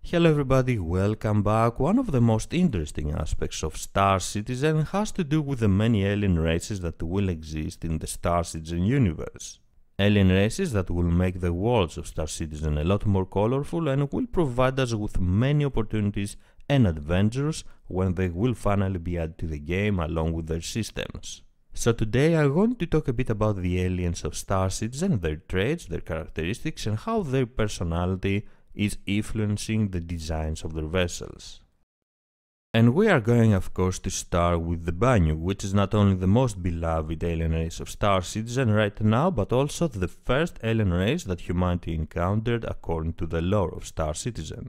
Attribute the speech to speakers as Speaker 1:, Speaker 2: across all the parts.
Speaker 1: Hello everybody, welcome back. One of the most interesting aspects of Star Citizen has to do with the many alien races that will exist in the Star Citizen universe. Alien races that will make the worlds of Star Citizen a lot more colorful and will provide us with many opportunities and adventures when they will finally be added to the game along with their systems. So today I'm going to talk a bit about the aliens of Star Citizen, their traits, their characteristics and how their personality is influencing the designs of their vessels. And we are going of course to start with the Banyu, which is not only the most beloved alien race of Star Citizen right now, but also the first alien race that humanity encountered according to the lore of Star Citizen.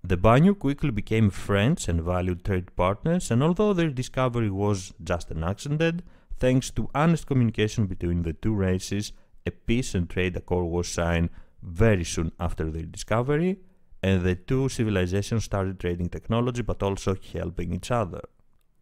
Speaker 1: The Banyu quickly became friends and valued trade partners, and although their discovery was just an accident, thanks to honest communication between the two races, a peace and trade accord was signed very soon after their discovery, and the two civilizations started trading technology but also helping each other.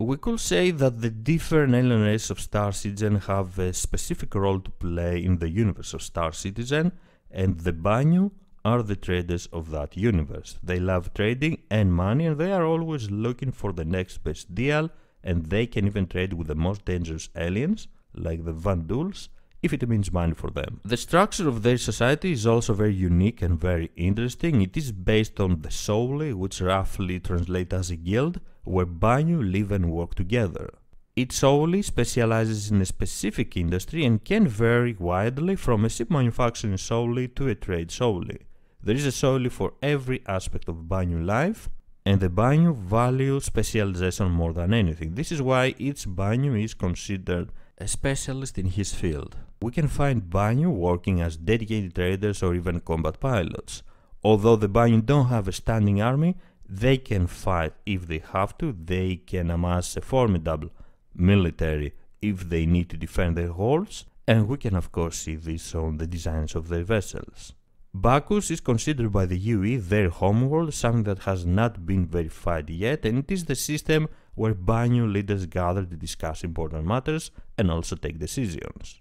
Speaker 1: We could say that the different alien races of Star Citizen have a specific role to play in the universe of Star Citizen, and the Banyu are the traders of that universe. They love trading and money, and they are always looking for the next best deal, and they can even trade with the most dangerous aliens, like the Vanduls, if it means money for them. The structure of their society is also very unique and very interesting. It is based on the Souli, which roughly translates as a guild, where Banyu live and work together. Each Souli specializes in a specific industry and can vary widely from a ship manufacturing Souli to a trade Souli. There is a Souli for every aspect of Banyu life, and the Banyu value specialization more than anything. This is why each Banyu is considered a specialist in his field. We can find Banyu working as dedicated traders or even combat pilots. Although the Banyu don't have a standing army, they can fight if they have to, they can amass a formidable military if they need to defend their holds, and we can of course see this on the designs of their vessels. Bacchus is considered by the UE their homeworld, something that has not been verified yet, and it is the system where Banyu leaders gather to discuss important matters and also take decisions.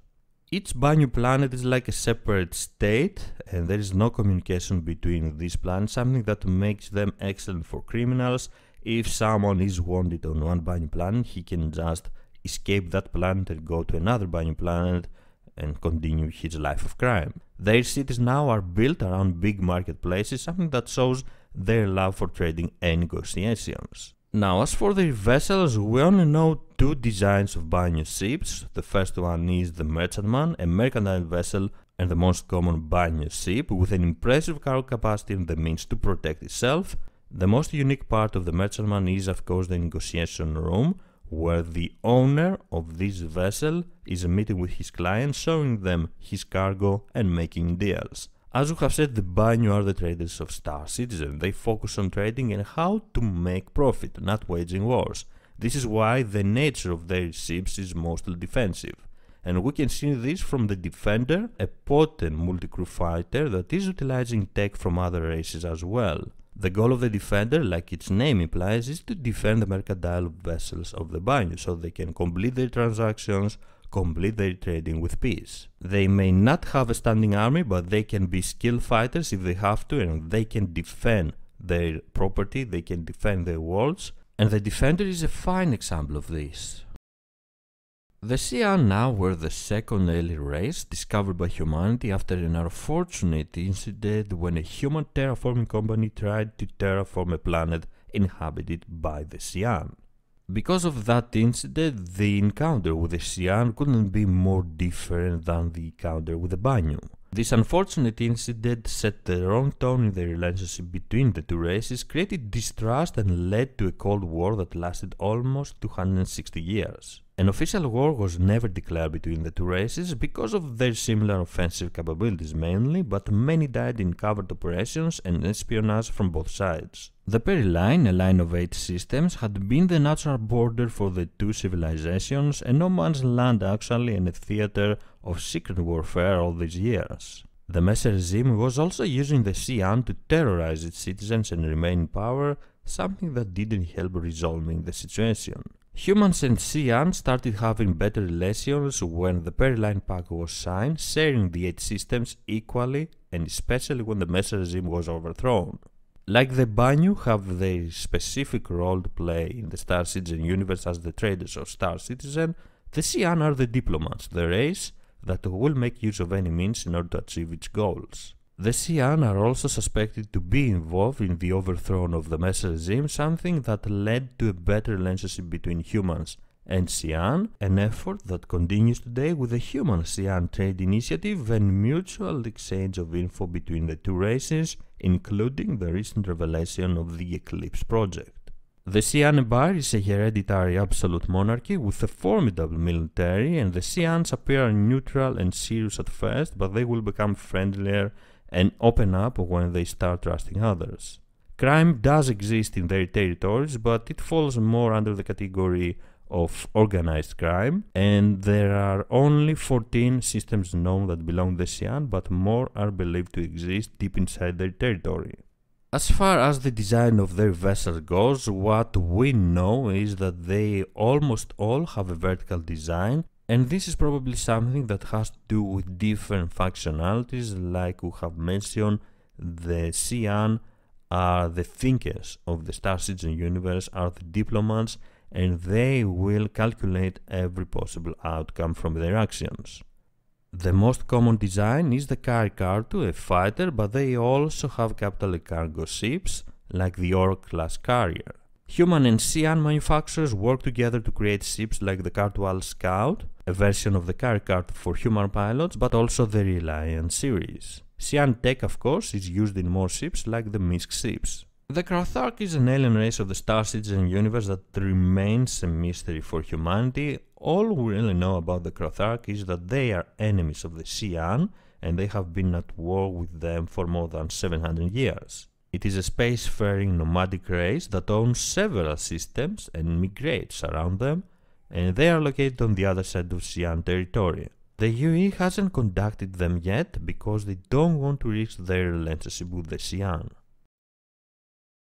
Speaker 1: Each Banyu planet is like a separate state, and there is no communication between these planets, something that makes them excellent for criminals. If someone is wanted on one Banyu planet, he can just escape that planet and go to another Banyu planet and continue his life of crime. Their cities now are built around big marketplaces, something that shows their love for trading and negotiations. Now, as for their vessels, we only know two designs of Banyu ships. The first one is the Merchantman, a mercantile vessel and the most common Banyu ship with an impressive cargo capacity and the means to protect itself. The most unique part of the Merchantman is of course the negotiation room, where the owner of this vessel is meeting with his clients, showing them his cargo and making deals. As we have said, the Banyu are the traders of Star Citizen. They focus on trading and how to make profit, not waging wars. This is why the nature of their ships is mostly defensive. And we can see this from the Defender, a potent multi-crew fighter that is utilizing tech from other races as well. The goal of the Defender, like its name implies, is to defend the mercantile vessels of the Banyu so they can complete their transactions, complete their trading with peace. They may not have a standing army, but they can be skilled fighters if they have to, and they can defend their property, they can defend their worlds, and the Defender is a fine example of this. The Xi'an now were the second alien race discovered by humanity after an unfortunate incident when a human terraforming company tried to terraform a planet inhabited by the Xi'an. Because of that incident, the encounter with the Xi'an couldn't be more different than the encounter with the Banyu. This unfortunate incident set the wrong tone in the relationship between the two races, created distrust and led to a Cold War that lasted almost 260 years. An official war was never declared between the two races because of their similar offensive capabilities mainly, but many died in covert operations and espionage from both sides. The Peri Line, a line of 8 systems, had been the natural border for the two civilizations, a no man's land actually, and a theater of secret warfare all these years. The Mesa regime was also using the Xi'an to terrorize its citizens and remain in power, something that didn't help resolving the situation. Humans and Xi'an started having better relations when the Peri Line Pact was signed, sharing the 8 systems equally, and especially when the Mesa regime was overthrown. Like the Banyu have their specific role to play in the Star Citizen universe as the traders of Star Citizen, the Xi'an are the diplomats, the race that will make use of any means in order to achieve its goals. The Xi'an are also suspected to be involved in the overthrow of the Mess regime, something that led to a better relationship between humans and Xi'an, an effort that continues today with the Human-Xi'an Trade Initiative and mutual exchange of info between the two races, including the recent revelation of the Eclipse project. The Xi'an Empire is a hereditary absolute monarchy with a formidable military, and the Xi'ans appear neutral and serious at first, but they will become friendlier and open up when they start trusting others. Crime does exist in their territories, but it falls more under the category of organized crime, and there are only 14 systems known that belong to the Xi'an, but more are believed to exist deep inside their territory. As far as the design of their vessels goes, what we know is that they almost all have a vertical design, and this is probably something that has to do with different functionalities. Like we have mentioned, the Xi'an are the thinkers of the Star Citizen universe, are the diplomats, and they will calculate every possible outcome from their actions. The most common design is the Carry-Cartu, a fighter, but they also have capital cargo ships like the Orc-class carrier. Human and Xi'an manufacturers work together to create ships like the Cartual Scout, a version of the Carry-Cartu for human pilots, but also the Reliant series. Xi'an tech, of course, is used in more ships like the Misk ships. The Crothark is an alien race of the Star Citizen universe that remains a mystery for humanity. All we really know about the Crothark is that they are enemies of the Xi'an, and they have been at war with them for more than 700 years. It is a spacefaring nomadic race that owns several systems and migrates around them, and they are located on the other side of Xi'an territory. The UE hasn't conducted them yet because they don't want to risk their relationship with the Xi'an.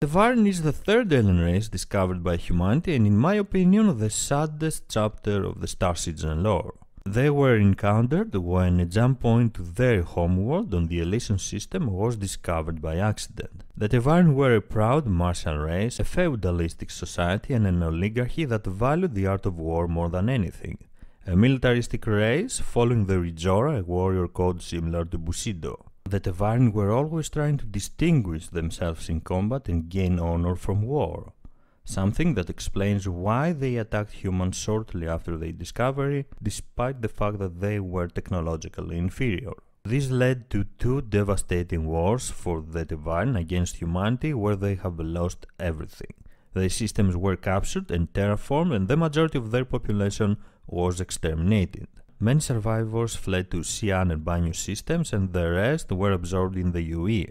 Speaker 1: Tevarin is the third alien race discovered by humanity, and in my opinion the saddest chapter of the Star Citizen lore. They were encountered when a jump point to their homeworld on the Elysian system was discovered by accident. The Tevarin were a proud martial race, a feudalistic society and an oligarchy that valued the art of war more than anything. A militaristic race following the Rijora, a warrior code similar to Bushido. The Tevarin were always trying to distinguish themselves in combat and gain honor from war, something that explains why they attacked humans shortly after their discovery, despite the fact that they were technologically inferior. This led to two devastating wars for the Tevarin against humanity, where they have lost everything. Their systems were captured and terraformed, and the majority of their population was exterminated. Many survivors fled to Xi'an and Banyu systems, and the rest were absorbed in the UE.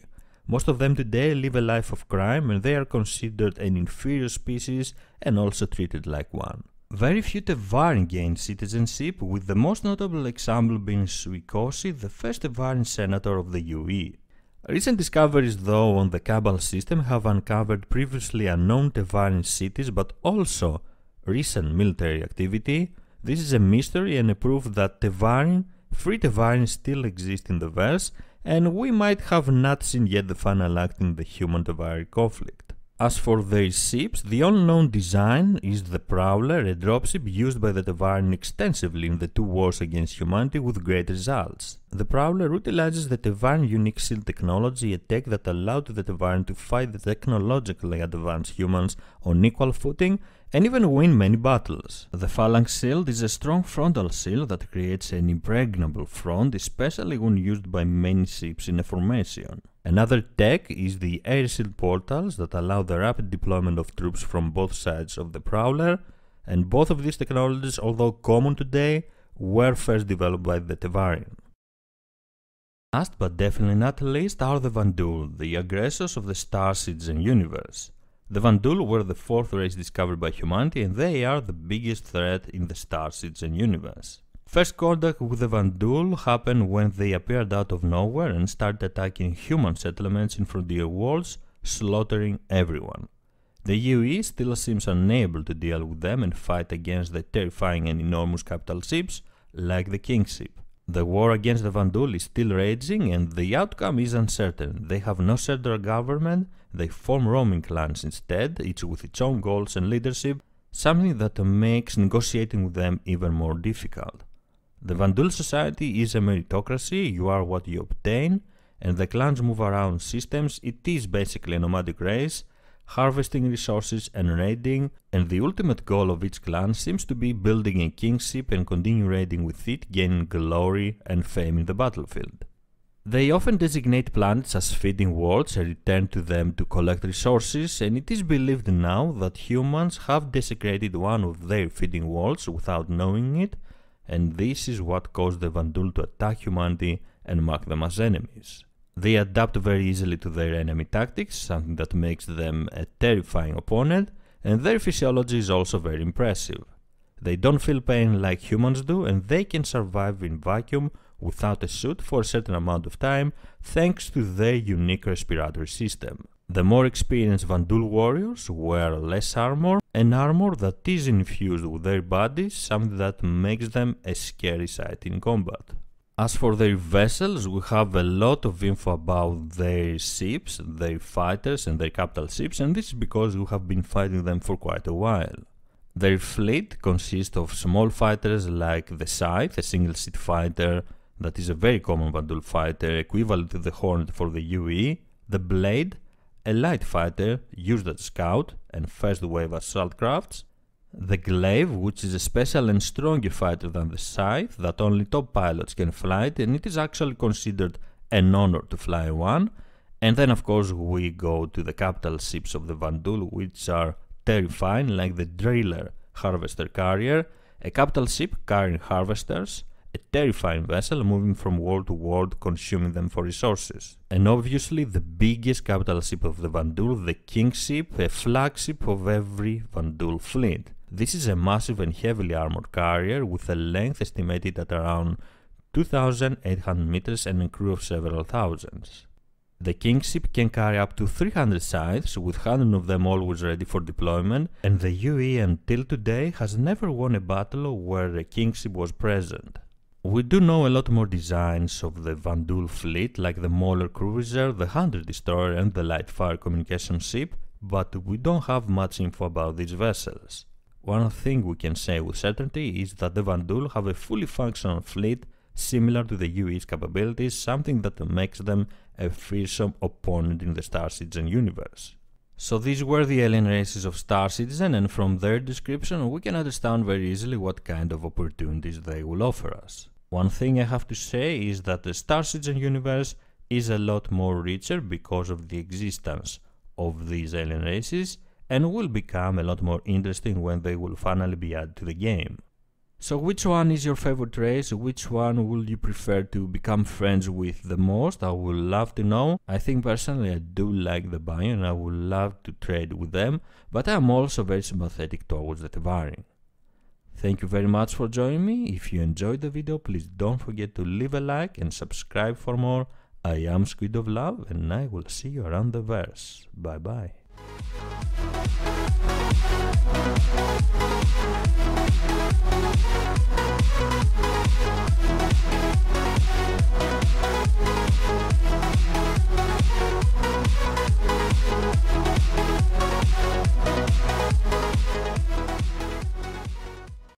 Speaker 1: Most of them today live a life of crime, and they are considered an inferior species and also treated like one. Very few Tevarin gained citizenship, with the most notable example being Suikosi, the first Tevarin senator of the UE. Recent discoveries, though, on the Cabal system have uncovered previously unknown Tevarin cities, but also recent military activity. This is a mystery and a proof that free Tevarin still exist in the verse, and we might have not seen yet the final act in the human-Tevarin conflict. As for their ships, the unknown design is the Prowler, a dropship used by the Tevarin extensively in the two wars against humanity with great results. The Prowler utilizes the Tevarin unique shield technology, a tech that allowed the Tevarin to fight the technologically advanced humans on equal footing and even win many battles. The Phalanx shield is a strong frontal shield that creates an impregnable front, especially when used by many ships in a formation. Another tech is the air shield portals that allow the rapid deployment of troops from both sides of the Prowler, and both of these technologies, although common today, were first developed by the Tevarin. Last but definitely not least are the Vanduul, the aggressors of the Star Citizen universe. The Vanduul were the fourth race discovered by humanity, and they are the biggest threat in the Star Citizen universe. First contact with the Vanduul happened when they appeared out of nowhere and started attacking human settlements in frontier worlds, slaughtering everyone. The UE still seems unable to deal with them and fight against the terrifying and enormous capital ships like the Kingship. The war against the Vanduul is still raging and the outcome is uncertain. They have no central government, they form roaming clans instead, each with its own goals and leadership, something that makes negotiating with them even more difficult. The Vanduul society is a meritocracy, you are what you obtain, and the clans move around systems. It is basically a nomadic race, harvesting resources and raiding, and the ultimate goal of each clan seems to be building a kingship and continue raiding with it, gaining glory and fame in the battlefield. They often designate planets as feeding worlds and return to them to collect resources, and it is believed now that humans have desecrated one of their feeding worlds without knowing it, and this is what caused the Vanduul to attack humanity and mark them as enemies. They adapt very easily to their enemy tactics, something that makes them a terrifying opponent, and their physiology is also very impressive. They don't feel pain like humans do, and they can survive in vacuum without a suit for a certain amount of time thanks to their unique respiratory system. The more experienced Vanduul warriors wear less armor, an armor that is infused with their bodies, something that makes them a scary sight in combat. As for their vessels, we have a lot of info about their ships, their fighters and their capital ships, and this is because we have been fighting them for quite a while. Their fleet consists of small fighters like the Scythe, a single-seat fighter that is a very common Vanduul fighter, equivalent to the Hornet for the UE, the Blade, a light fighter used as scout and first-wave assault crafts, the Glaive, which is a special and stronger fighter than the Scythe that only top pilots can fly it, and it is actually considered an honor to fly one. And then of course we go to the capital ships of the Vanduul, which are terrifying, like the Driller Harvester Carrier, a capital ship carrying harvesters, a terrifying vessel moving from world to world, consuming them for resources. And obviously the biggest capital ship of the Vanduul, the Kingship, a flagship of every Vanduul fleet. This is a massive and heavily armored carrier with a length estimated at around 2,800 meters and a crew of several thousands. The Kingship can carry up to 300 scythes, with 100 of them always ready for deployment, and the UE until today has never won a battle where a Kingship was present. We do know a lot more designs of the Vanduul fleet, like the Mauler cruiser, the Hunter destroyer and the light fire communication ship, but we don't have much info about these vessels. One thing we can say with certainty is that the Vanduul have a fully functional fleet similar to the UE's capabilities, something that makes them a fearsome opponent in the Star Citizen universe. So these were the alien races of Star Citizen, and from their description we can understand very easily what kind of opportunities they will offer us. One thing I have to say is that the Star Citizen universe is a lot more richer because of the existence of these alien races, and will become a lot more interesting when they will finally be added to the game. So which one is your favorite race? Which one would you prefer to become friends with the most? I would love to know. I think personally I do like the Banyu and I would love to trade with them, but I am also very sympathetic towards the Tevari. Thank you very much for joining me. If you enjoyed the video, please don't forget to leave a like and subscribe for more. I am Squid of Love and I will see you around the verse. Bye bye.